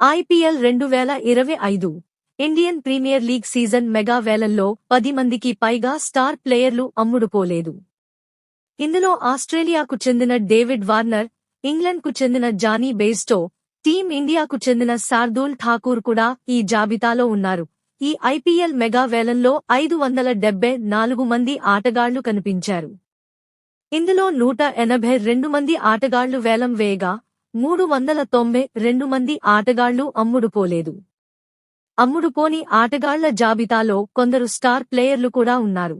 IPL 2025 Indian Premier League season mega వేలంలో 10 మందికి పైగా స్టార్ ప్లేయర్లు అమ్ముడుపోలేదు. ఇందులో ఆస్ట్రేలియాకు చెందిన డేవిడ్ వార్నర్, ఇంగ్లండ్కు చెందిన జానీ బెయిర్స్టో, టీమిండియాకు చెందిన శార్దూల్ ఠాకూర్ కూడా ఈ జాబితాలో ఉన్నారు. ఈ ఐపీఎల్ మెగా వేలంలో 574 మంది ఆటగాళ్లు కనిపించారు. ఇందులో 182 మంది ఆటగాళ్లు వేలం వేయగా 392 మంది ఆటగాళ్లు అమ్ముడుపోలేదు. అమ్ముడుపోని ఆటగాళ్ల జాబితాలో కొందరు స్టార్ ప్లేయర్లు కూడా ఉన్నారు.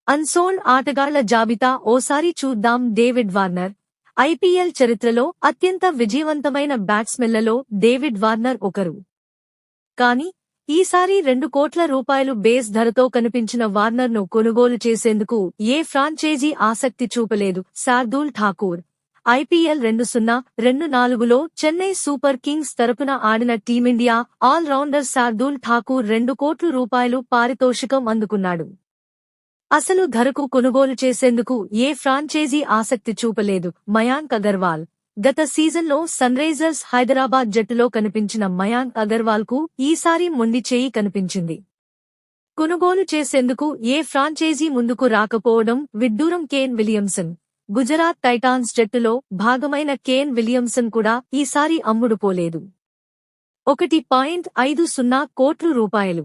అన్సోల్డ్ ఆటగాళ్ల జాబితా ఓసారి చూద్దాం. David Warner. ఐపీఎల్ చరిత్రలో అత్యంత విజయవంతమైన బ్యాట్స్మెన్లలో డేవిడ్ వార్నర్ ఒకరు. కానీ ఈసారి 2 కోట్ల రూపాయలు బేస్ ధరతో కనిపించిన వార్నర్ను కొనుగోలు చేసేందుకు ఏ ఫ్రాంచైజీ ఆసక్తి చూపలేదు. శార్దూల్ ఠాకూర్. ఐపీఎల్ 2024లో చెన్నై సూపర్ కింగ్స్ తరపున ఆడిన Team India all rounder Shardul Thakur 2 కోట్ల రూపాయలు పారితోషికం అందుకున్నాడు. అసలు ధరకు కొనుగోలు చేసేందుకు ఏ ఫ్రాంచైజీ ఆసక్తి చూపలేదు. మయాంక్ అగర్వాల్. గత సీజన్లో సన్రైజర్స్ హైదరాబాద్ జట్టులో కనిపించిన మయాంక్ అగర్వాల్కు ఈసారి మొండి చేయి కనిపించింది. కొనుగోలు చేసేందుకు ఏ ఫ్రాంచైజీ ముందుకు రాకపోవడం విడ్డూరం. Kane Williamson. గుజరాత్ టైటాన్స్ జట్టులో భాగమైన కేన్ విలియమ్సన్ కూడా ఈసారి అమ్ముడుపోలేదు. 1.50 కోట్ల రూపాయలు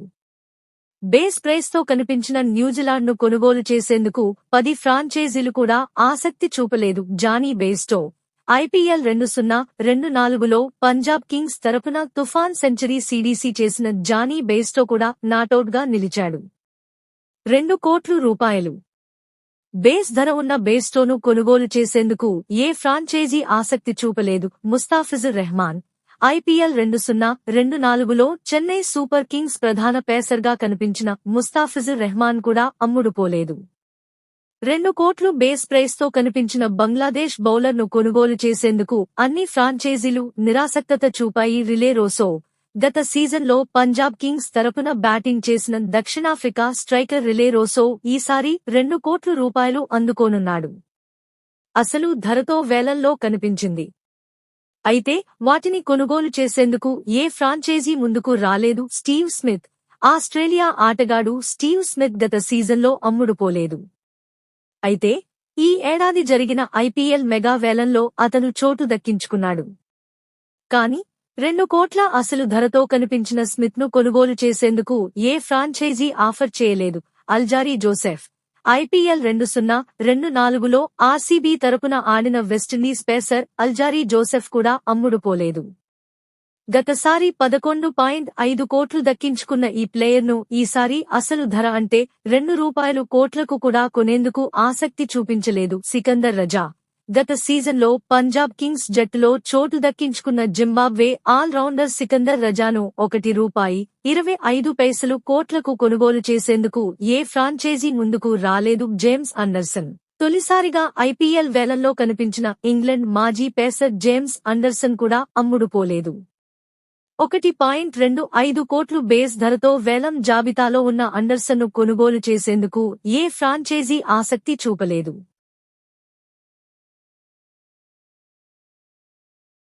బేస్ ప్రైస్తో కనిపించిన న్యూజిలాండ్ను కొనుగోలు చేసేందుకు 10 ఫ్రాంచైజీలు కూడా ఆసక్తి చూపలేదు. Jonny Bairstow. ఐపీఎల్ 2024లో పంజాబ్ కింగ్స్ తరపున తుఫాన్ సెంచరీ సీడీసీ చేసిన జానీ బెయిర్స్టో కూడా నాటౌట్గా నిలిచాడు. 2 కోట్ల రూపాయలు బేస్ ధర ఉన్న బెయిర్స్టోను కొనుగోలు చేసేందుకు ఏ ఫ్రాంచైజీ ఆసక్తి చూపలేదు. ముస్తాఫిజుర్ రెహమాన్. ఐపీఎల్ 2024లో చెన్నై సూపర్ కింగ్స్ ప్రధాన పేసర్గా కనిపించిన ముస్తాఫిజుర్ రెహమాన్ కూడా అమ్ముడుపోలేదు. 2 కోట్లు బేస్ ప్రైస్తో కనిపించిన బంగ్లాదేశ్ బౌలర్ను కొనుగోలు చేసేందుకు అన్ని ఫ్రాంచైజీలు నిరాసక్తత చూపాయి. Relay Rossouw. గత సీజన్లో పంజాబ్ కింగ్స్ తరపున బ్యాటింగ్ చేసిన దక్షిణాఫ్రికా స్ట్రైకర్ రిలే రోసో ఈసారి 2 కోట్ల రూపాయలు అందుకోనున్నాడు. అసలు ధరతో వేలంలో కనిపించింది. అయితే వాటిని కొనుగోలు చేసేందుకు ఏ ఫ్రాంచైజీ ముందుకు రాలేదు. Steve Smith. ఆస్ట్రేలియా ఆటగాడు స్టీవ్ స్మిత్ గత సీజన్లో అమ్ముడుపోలేదు. అయితే ఈ ఏడాది జరిగిన ఐపీఎల్ మెగా వేలంలో అతను చోటు దక్కించుకున్నాడు. కానీ 2 కోట్ల అసలు ధరతో కనిపించిన స్మిత్ను కొనుగోలు చేసేందుకు ఏ ఫ్రాంచైజీ ఆఫర్ చేయలేదు. Alzarri Joseph. ఐపీఎల్ 2024లో ఆర్సీబీ తరపున ఆడిన వెస్టిండీస్ పేసర్ అల్జారీ జోసెఫ్ కూడా అమ్ముడుపోలేదు. గతసారి 11.5 కోట్లు దక్కించుకున్న ఈ ప్లేయర్ను ఈసారి అసలు ధర అంటే ₹2 కోట్లకు కూడా కొనేందుకు ఆసక్తి చూపించలేదు. సికందర్ రజా. గత సీజన్లో పంజాబ్ కింగ్స్ జట్టులో చోటు దక్కించుకున్న జింబాబ్వే ఆల్ రౌండర్ సికందర్ రజాను ₹1.25 కోట్లకు కొనుగోలు చేసేందుకు ఏ ఫ్రాంచైజీ ముందుకు రాలేదు. James Anderson. తొలిసారిగా ఐపీఎల్ వేలంలో కనిపించిన ఇంగ్లండ్ మాజీ పేసర్ జేమ్స్ అండర్సన్ కూడా అమ్ముడుపోలేదు. 1.25 కోట్లు బేస్ ధరతో వేలం జాబితాలో ఉన్న అండర్సన్ను కొనుగోలు చేసేందుకు ఏ ఫ్రాంచైజీ ఆసక్తి చూపలేదు.